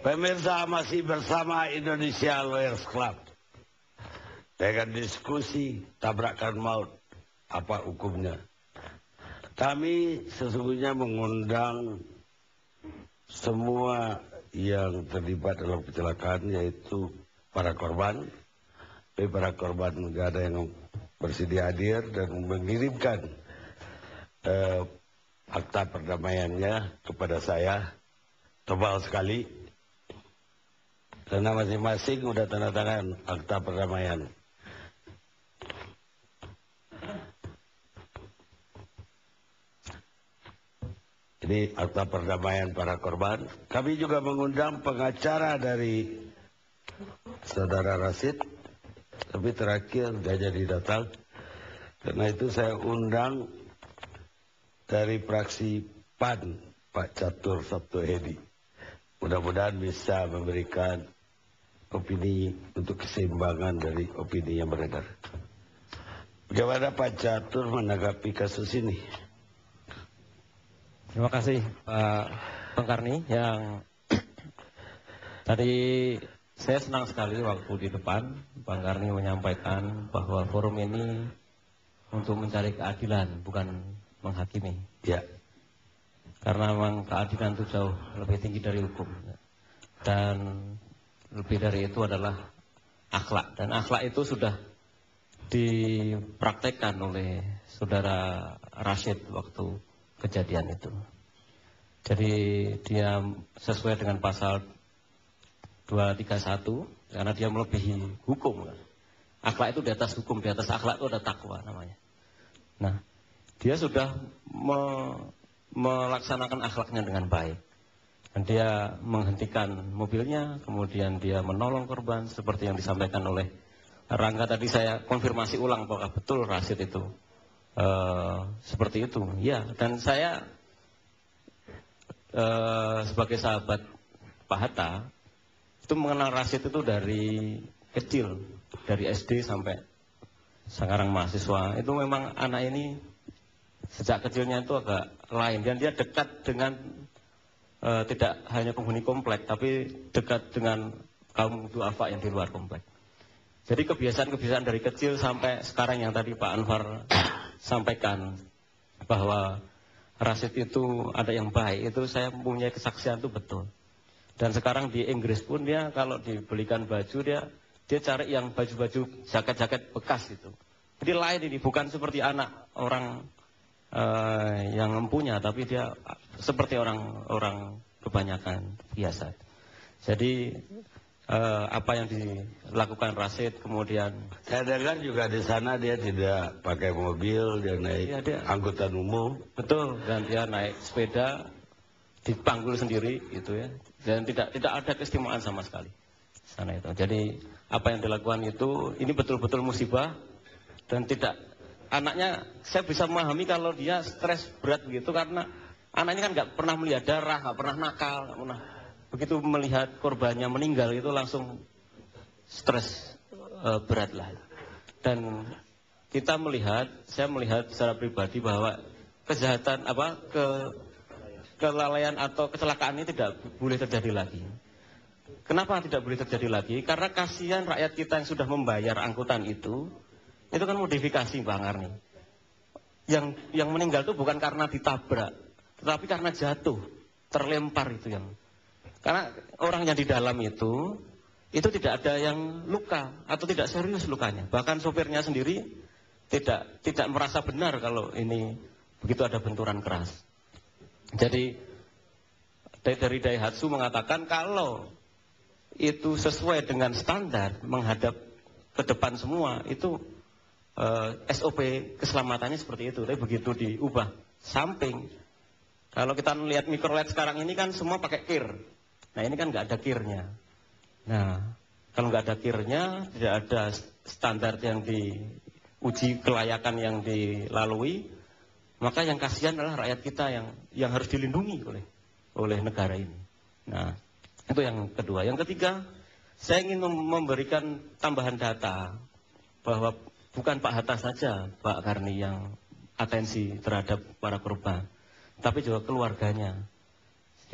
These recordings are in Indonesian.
Pemirsa, masih bersama Indonesia Lawyers Club dengan diskusi tabrakan maut, apa hukumnya. Kami sesungguhnya mengundang semua yang terlibat dalam kecelakaan, yaitu para korban. Tapi para korban nggak ada yang bersedia hadir dan mengirimkan akta perdamaiannya kepada saya. Tebal sekali. Karena masing-masing udah tanda tangan akta perdamaian. Ini akta perdamaian para korban. Kami juga mengundang pengacara dari Saudara Rasid, tapi terakhir nggak jadi datang. Karena itu saya undang dari fraksi PAN, Pak Catur Sabto Hedi. Mudah-mudahan bisa memberikan opini untuk keseimbangan dari opini yang beredar. Bagaimana Pak Catur menanggapi kasus ini? Terima kasih Pak Pengkarni yang tadi saya senang sekali waktu di depan Pak Karni menyampaikan bahwa forum ini untuk mencari keadilan bukan menghakimi. Ya. Karena memang keadilan itu jauh lebih tinggi dari hukum. Dan lebih dari itu adalah akhlak. Dan akhlak itu sudah dipraktekkan oleh Saudara Rasid waktu kejadian itu. Jadi dia sesuai dengan pasal 231, karena dia melebihi hukum. Akhlak itu di atas hukum, di atas akhlak itu ada takwa namanya. Nah, dia sudah melaksanakan akhlaknya dengan baik. Dan dia menghentikan mobilnya, kemudian dia menolong korban seperti yang disampaikan oleh Rangga tadi. Saya konfirmasi ulang bahwa betul Rasid itu seperti itu. Ya, dan saya sebagai sahabat Pak Hatta itu mengenal Rasid itu dari kecil, dari SD sampai sekarang mahasiswa. Itu memang anak ini sejak kecilnya itu agak lain, dan dia dekat dengan tidak hanya penghuni komplek, tapi dekat dengan kaum duafa yang di luar komplek. Jadi kebiasaan-kebiasaan dari kecil sampai sekarang yang tadi Pak Anwar sampaikan bahwa Rasid itu ada yang baik, itu saya punya kesaksian itu betul. Dan sekarang di Inggris pun dia kalau dibelikan baju dia cari yang baju-baju jaket-jaket bekas itu. Jadi lain ini, bukan seperti anak orang yang mempunyai, tapi dia seperti orang kebanyakan biasa. Jadi apa yang dilakukan Rasid, kemudian saya dengar juga di sana dia tidak pakai mobil, dia naik ya, dia angkutan umum. Betul, dan dia naik sepeda dipanggul sendiri gitu ya, dan tidak ada keistimewaan sama sekali sana itu. Jadi apa yang dilakukan itu ini betul-betul musibah, dan tidak, anaknya saya bisa memahami kalau dia stres berat begitu, karena anaknya kan nggak pernah melihat darah, nggak pernah nakal, nggak pernah. Begitu melihat korbannya meninggal itu langsung stres berat lah. Dan kita melihat, saya melihat secara pribadi bahwa kejahatan kelalaian atau kecelakaan ini tidak boleh terjadi lagi. Kenapa tidak boleh terjadi lagi? Karena kasihan rakyat kita yang sudah membayar angkutan itu kan modifikasi Bang Arni. Yang meninggal itu bukan karena ditabrak, tetapi karena jatuh, terlempar itu yang. Karena orang yang di dalam itu tidak ada yang luka atau tidak serius lukanya. Bahkan sopirnya sendiri tidak merasa benar kalau ini begitu ada benturan keras. Jadi dari Daihatsu mengatakan kalau itu sesuai dengan standar menghadap ke depan semua, itu SOP keselamatannya seperti itu. Tapi begitu diubah samping, kalau kita melihat mikrolet sekarang ini kan semua pakai kir. Nah ini kan nggak ada kirnya. Nah kalau nggak ada kirnya, tidak ada standar yang diuji kelayakan yang dilalui, maka yang kasihan adalah rakyat kita yang harus dilindungi oleh negara ini. Nah itu yang kedua. Yang ketiga, saya ingin memberikan tambahan data bahwa bukan Pak Hatta saja, Pak Karni, yang atensi terhadap para korban, tapi juga keluarganya.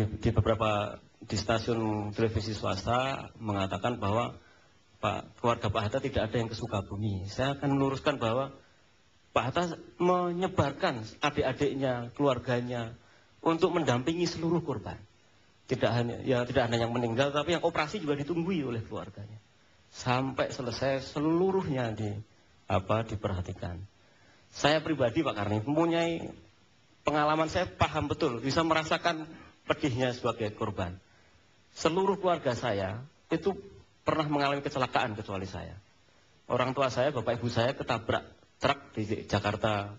di beberapa di stasiun televisi swasta mengatakan bahwa keluarga Pak Hatta tidak ada yang ke Sukabumi. Saya akan meluruskan bahwa Pak Hatta menyebarkan adik-adiknya, keluarganya untuk mendampingi seluruh korban. Tidak hanya yang meninggal, tapi yang operasi juga ditunggui oleh keluarganya. Sampai selesai seluruhnya diperhatikan. Saya pribadi Pak Karni mempunyai pengalaman, saya paham betul, bisa merasakan pedihnya sebagai korban. Seluruh keluarga saya itu pernah mengalami kecelakaan kecuali saya. Orang tua saya, bapak ibu saya ketabrak truk di Jakarta,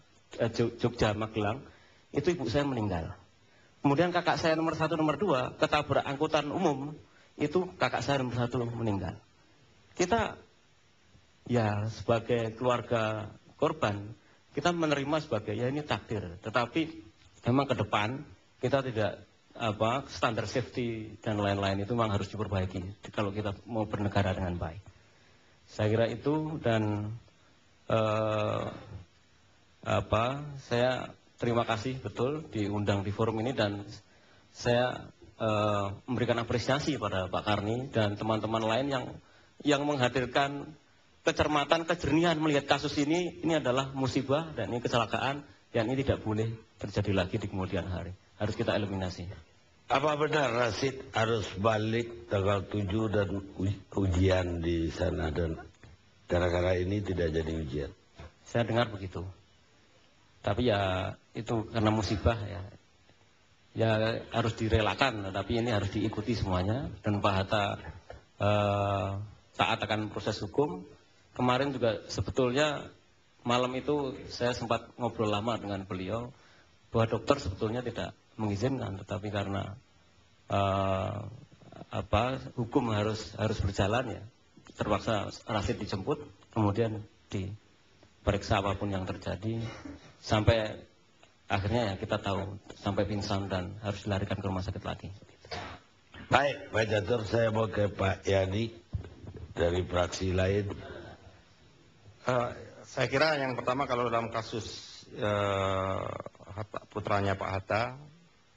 Jogja, Magelang, itu ibu saya meninggal. Kemudian kakak saya nomor 1, nomor 2, ketabrak angkutan umum, itu kakak saya nomor 1 meninggal. Kita, ya sebagai keluarga korban, kita menerima sebagai, ya ini takdir. Tetapi memang ke depan, kita tidak, standar safety dan lain-lain itu memang harus diperbaiki kalau kita mau bernegara dengan baik. Saya kira itu, dan saya terima kasih betul diundang di forum ini, dan saya memberikan apresiasi pada Pak Karni dan teman-teman lain yang menghadirkan kecermatan, kejernihan melihat kasus ini adalah musibah dan ini kecelakaan, dan ini tidak boleh terjadi lagi di kemudian hari. Harus kita eliminasi. Apa benar Rasid harus balik tanggal 7 dan ujian di sana, dan gara-gara ini tidak jadi ujian? Saya dengar begitu. Tapi ya itu karena musibah ya harus direlakan, tapi ini harus diikuti semuanya. Dan Pak Hatta taat akan proses hukum. Kemarin juga sebetulnya malam itu saya sempat ngobrol lama dengan beliau bahwa dokter sebetulnya tidak mengizinkan, tetapi karena hukum harus berjalan, ya terpaksa Rasid dijemput, kemudian diperiksa apapun yang terjadi sampai akhirnya ya kita tahu sampai pingsan dan harus dilarikan ke rumah sakit lagi. Baik, Pak Catur, saya mau ke Pak Yani dari fraksi lain. Saya kira yang pertama, kalau dalam kasus putranya Pak Hatta,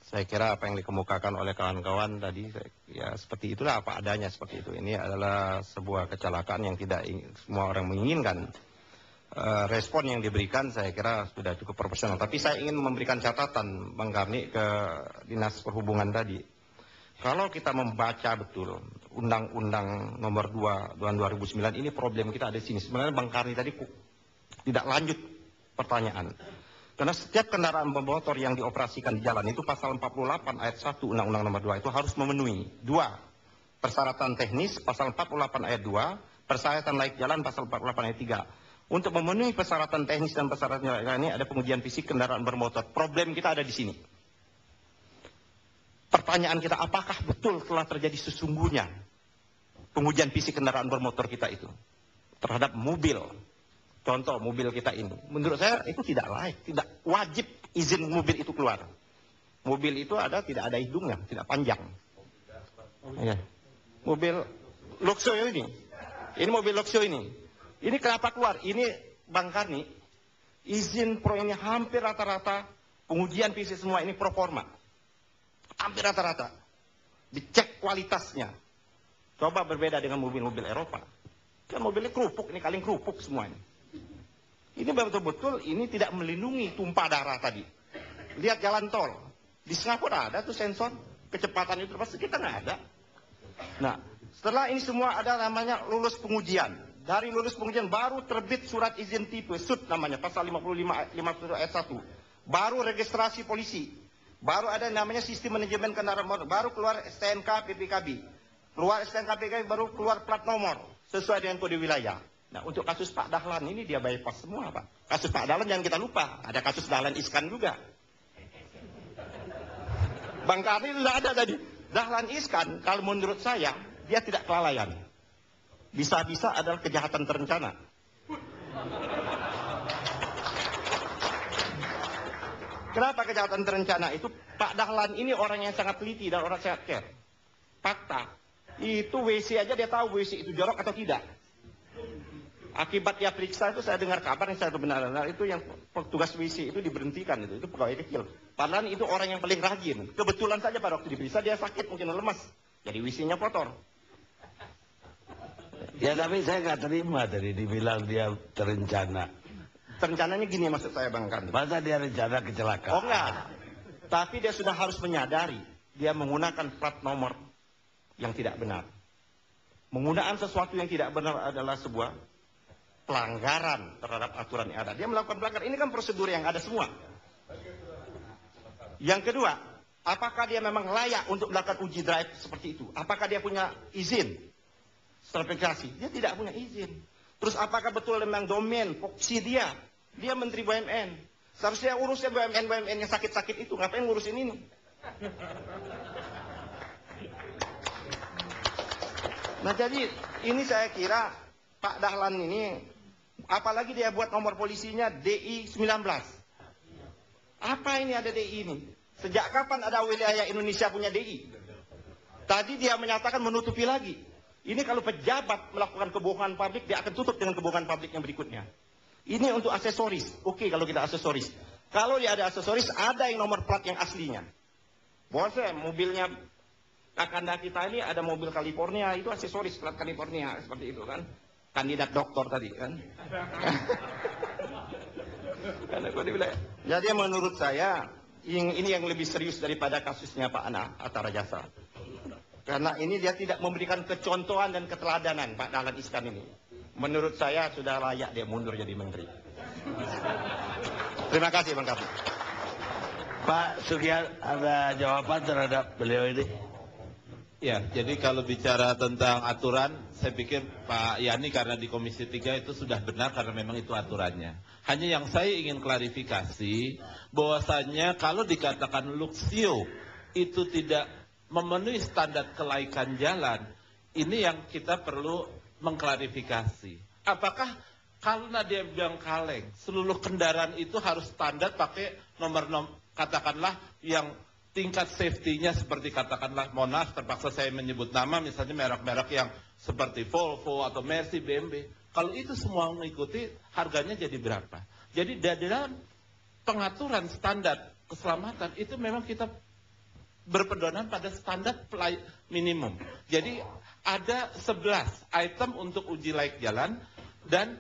saya kira apa yang dikemukakan oleh kawan-kawan tadi, ya seperti itulah, apa adanya seperti itu. Ini adalah sebuah kecelakaan yang tidak semua orang menginginkan. Respon yang diberikan saya kira sudah cukup profesional. Tapi saya ingin memberikan catatan, Bang Karni, ke Dinas Perhubungan tadi. Kalau kita membaca betul Undang-Undang Nomor 2 tahun 2009, ini problem kita ada di sini. Sebenarnya Bang Karni tadi tidak lanjut pertanyaan. Karena setiap kendaraan bermotor yang dioperasikan di jalan itu pasal 48 ayat 1 Undang-Undang Nomor 2 itu harus memenuhi 2. Persyaratan teknis pasal 48 ayat 2, persyaratan laik jalan pasal 48 ayat 3. Untuk memenuhi persyaratan teknis dan persyaratan lain ini ada pengujian fisik kendaraan bermotor. Problem kita ada di sini. Pertanyaan kita, apakah betul telah terjadi sesungguhnya pengujian fisik kendaraan bermotor kita itu terhadap mobil? Contoh mobil kita ini, menurut saya itu tidak layak, tidak wajib izin mobil itu keluar. Mobil itu tidak ada hidungnya, tidak panjang. Ya. Mobil Luxo ini mobil Luxo ini kenapa keluar? Ini Bang Karni, izin pro ini hampir rata-rata pengujian fisik semua ini pro forma, hampir rata-rata dicek kualitasnya. Coba berbeda dengan mobil-mobil Eropa, kan mobilnya kerupuk, ini kaleng kerupuk semua ini. Ini betul-betul ini tidak melindungi tumpah darah tadi. Lihat jalan tol. Di Singapura ada tuh sensor kecepatan itu, pasti kita nggak ada. Nah, setelah ini semua ada namanya lulus pengujian. Dari lulus pengujian baru terbit surat izin tipe, SUT namanya, pasal 55 ayat 1. Baru registrasi polisi. Baru ada namanya sistem manajemen kendaraan motor. Baru keluar STNK PPKB. Keluar STNK PPKB baru keluar plat nomor sesuai dengan kode wilayah. Nah, untuk kasus Pak Dahlan ini dia bypass semua, Pak. Kasus Pak Dahlan jangan kita lupa, ada kasus Dahlan Iskan juga. Bang Karni sudah ada tadi. Dahlan Iskan, kalau menurut saya, dia tidak kelalaian. Bisa-bisa adalah kejahatan terencana. Kenapa kejahatan terencana itu? Pak Dahlan ini orang yang sangat teliti dan orang sangat care. Fakta, itu WC aja dia tahu WC itu jorok atau tidak. Akibat dia periksa itu saya dengar kabar yang saya benar-benar itu yang petugas WC itu diberhentikan itu pegawai kecil. Padahal itu orang yang paling rajin. Kebetulan saja pada waktu diperiksa dia sakit mungkin lemas. Jadi WC-nya kotor. Ya tapi saya nggak terima tadi dibilang dia terencana. Rencananya gini maksud saya Bang Kandi. Masa dia rencana kecelakaan? Oh enggak. Tapi dia sudah harus menyadari dia menggunakan plat nomor yang tidak benar. Menggunakan sesuatu yang tidak benar adalah sebuah pelanggaran terhadap aturan yang ada. Dia melakukan pelanggaran. Ini kan prosedur yang ada semua. Yang kedua, apakah dia memang layak untuk melakukan uji drive seperti itu? Apakah dia punya izin sertifikasi? Dia tidak punya izin. Terus apakah betul memang domain foksi dia? Dia Menteri BUMN. Seharusnya urusnya BUMN yang sakit-sakit itu. Ngapain ngurusin ini? Nah jadi ini saya kira Pak Dahlan ini, apalagi dia buat nomor polisinya DI 19. Apa ini ada DI ini? Sejak kapan ada wilayah Indonesia punya DI? Tadi dia menyatakan menutupi lagi. Ini kalau pejabat melakukan kebohongan publik, dia akan tutup dengan kebohongan publik yang berikutnya. Ini untuk aksesoris. Oke kalau kita aksesoris. Kalau dia ada aksesoris, ada yang nomor plat yang aslinya. Bosnya mobilnya kakanda kita ini ada mobil California, itu aksesoris plat California, seperti itu kan. Kandidat doktor tadi kan. Jadi menurut saya, ini yang lebih serius daripada kasusnya Pak Atta Rajasa. Karena ini dia tidak memberikan kecontohan dan keteladanan Pak Dahlan Iskan ini. Menurut saya sudah layak dia mundur jadi menteri. Terima kasih Bang Kapten. Pak Sugiar, ada jawaban terhadap beliau ini? Ya, jadi kalau bicara tentang aturan, saya pikir Pak Yani karena di Komisi 3 itu sudah benar karena memang itu aturannya. Hanya yang saya ingin klarifikasi, bahwasannya kalau dikatakan Luxio itu tidak memenuhi standar kelaikan jalan, ini yang kita perlu mengklarifikasi. Apakah karena dia bilang kaleng, seluruh kendaraan itu harus standar pakai nomor katakanlah yang tingkat safety-nya seperti katakanlah Monas, terpaksa saya menyebut nama, misalnya merek-merek yang seperti Volvo atau Mercy, BMW. Kalau itu semua mengikuti, harganya jadi berapa? Jadi dalam pengaturan standar keselamatan itu memang kita berpedoman pada standar minimum. Jadi ada 11 item untuk uji layak jalan dan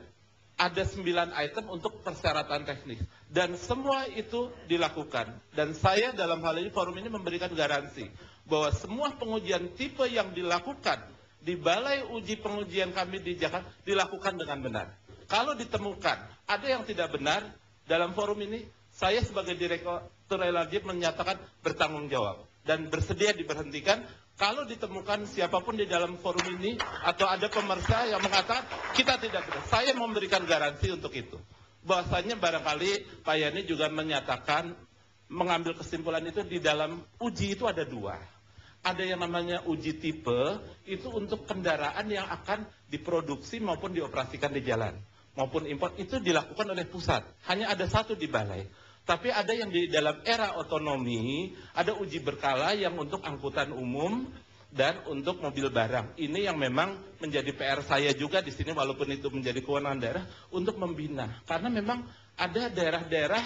ada 9 item untuk persyaratan teknis. Dan semua itu dilakukan. Dan saya dalam hal ini, forum ini memberikan garansi bahwa semua pengujian tipe yang dilakukan di Balai Uji Pengujian kami di Jakarta dilakukan dengan benar. Kalau ditemukan ada yang tidak benar, dalam forum ini saya sebagai Direktur LRJ menyatakan bertanggung jawab dan bersedia diberhentikan kalau ditemukan siapapun di dalam forum ini atau ada pemeriksa yang mengatakan kita tidak benar. Saya memberikan garansi untuk itu. Bahwasanya barangkali Pak Yani juga menyatakan mengambil kesimpulan itu di dalam uji itu ada 2. Ada yang namanya uji tipe, itu untuk kendaraan yang akan diproduksi maupun dioperasikan di jalan. Maupun impor, itu dilakukan oleh pusat. Hanya ada 1 di balai. Tapi ada yang di dalam era otonomi, ada uji berkala yang untuk angkutan umum dan untuk mobil barang. Ini yang memang menjadi PR saya juga di sini, walaupun itu menjadi kewenangan daerah, untuk membina. Karena memang ada daerah-daerah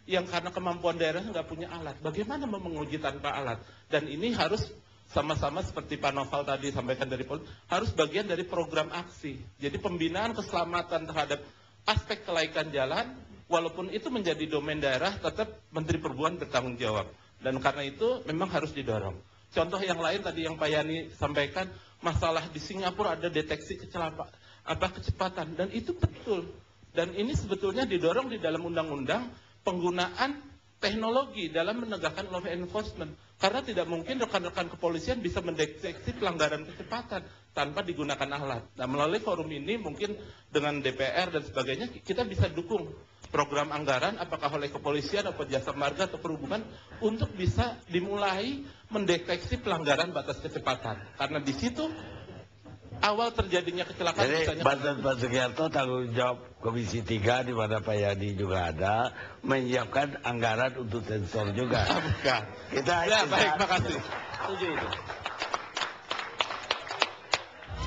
yang karena kemampuan daerah nggak punya alat. Bagaimana menguji tanpa alat? Dan ini harus sama-sama seperti Pak Noval tadi sampaikan dari Polri, harus bagian dari program aksi. Jadi pembinaan keselamatan terhadap aspek kelaikan jalan, walaupun itu menjadi domain daerah, tetap Menteri Perhubungan bertanggung jawab. Dan karena itu memang harus didorong. Contoh yang lain tadi yang Pak Yani sampaikan, masalah di Singapura ada deteksi kecepatan. Dan itu betul. Dan ini sebetulnya didorong di dalam undang-undang penggunaan teknologi dalam menegakkan law enforcement. Karena tidak mungkin rekan-rekan kepolisian bisa mendeteksi pelanggaran kecepatan tanpa digunakan alat. Nah, melalui forum ini mungkin dengan DPR dan sebagainya kita bisa dukung program anggaran apakah oleh kepolisian atau jasa marga atau perhubungan untuk bisa dimulai mendeteksi pelanggaran batas kecepatan. Karena di situ awal terjadinya kecelakaan. Jadi Pak Sugiarto tanggung jawab Komisi 3 di mana Pak Yani juga ada menyiapkan anggaran untuk sensor juga. Bukan. Kita ya, baik, makasih. Setuju itu.